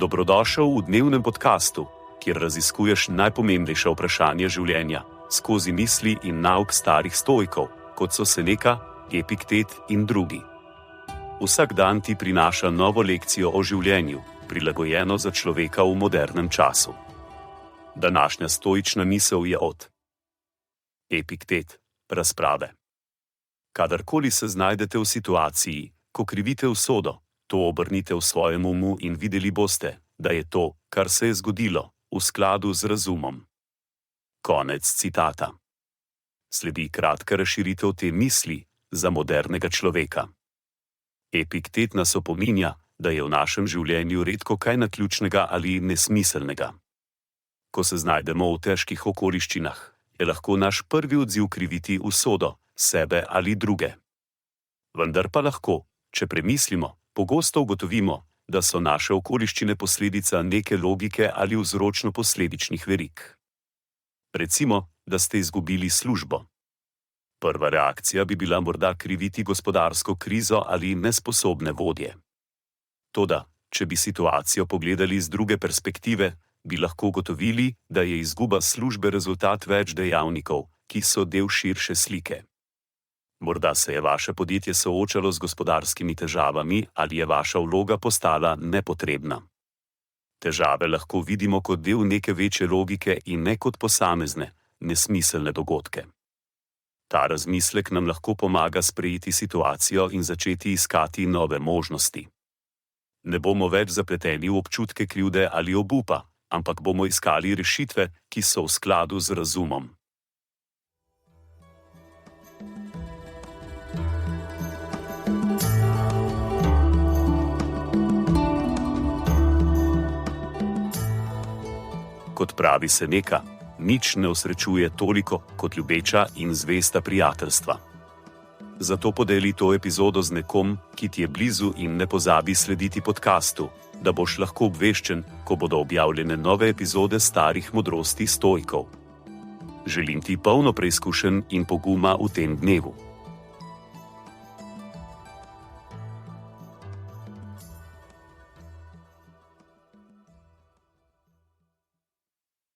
Dobrodošel v dnevnem podkastu, kjer raziskuješ najpomembnejša vprašanja življenja skozi misli in nauk starih stoikov, kot so Seneca, Epiktet in drugi. Vsak dan ti prinaša novo lekcijo o življenju, prilagojeno za človeka v modernem času. Današnja stoična misel je od Epiktet, razprave. Kadarkoli se znajdete v situaciji, ko krivite usodo, to obrnite v svojem umu in videli boste, da je to, kar se je zgodilo, v skladu z razumom. Konec citata. Sledi kratka razširitev te misli za modernega človeka. Epiktet nas opominja, da je v našem življenju redko kaj naključnega ali nesmiselnega. Ko se znajdemo v težkih okoliščinah, je lahko naš prvi odziv kriviti usodo, sebe ali druge. Vendar pa lahko, če premislimo, pogosto ugotovimo, da so naše okoliščine posledica neke logike ali vzročno-posledičnih verig. Recimo, da ste izgubili službo. Prva reakcija bi bila morda kriviti gospodarsko krizo ali nesposobne vodje. Toda, če bi situacijo pogledali z druge perspektive, bi lahko ugotovili, da je izguba službe rezultat več dejavnikov, ki so del širše slike. Morda se je vaše podjetje soočalo z gospodarskimi težavami ali je vaša vloga postala nepotrebna. Težave lahko vidimo kot del neke večje logike in ne kot posamezne, nesmiselne dogodke. Ta razmislek nam lahko pomaga sprejeti situacijo in začeti iskati nove možnosti. Ne bomo več zapleteni v občutke krivde ali obupa, ampak bomo iskali rešitve, ki so v skladu z razumom. Kot pravi Seneca, nič ne osrečuje toliko kot ljubeča in zvesta prijateljstva. Zato podeli to epizodo z nekom, ki ti je blizu in ne pozabi slediti podkastu, da boš lahko obveščen, ko bodo objavljene nove epizode starih modrosti stoikov. Želim ti polno preizkušenj in poguma v tem dnevu.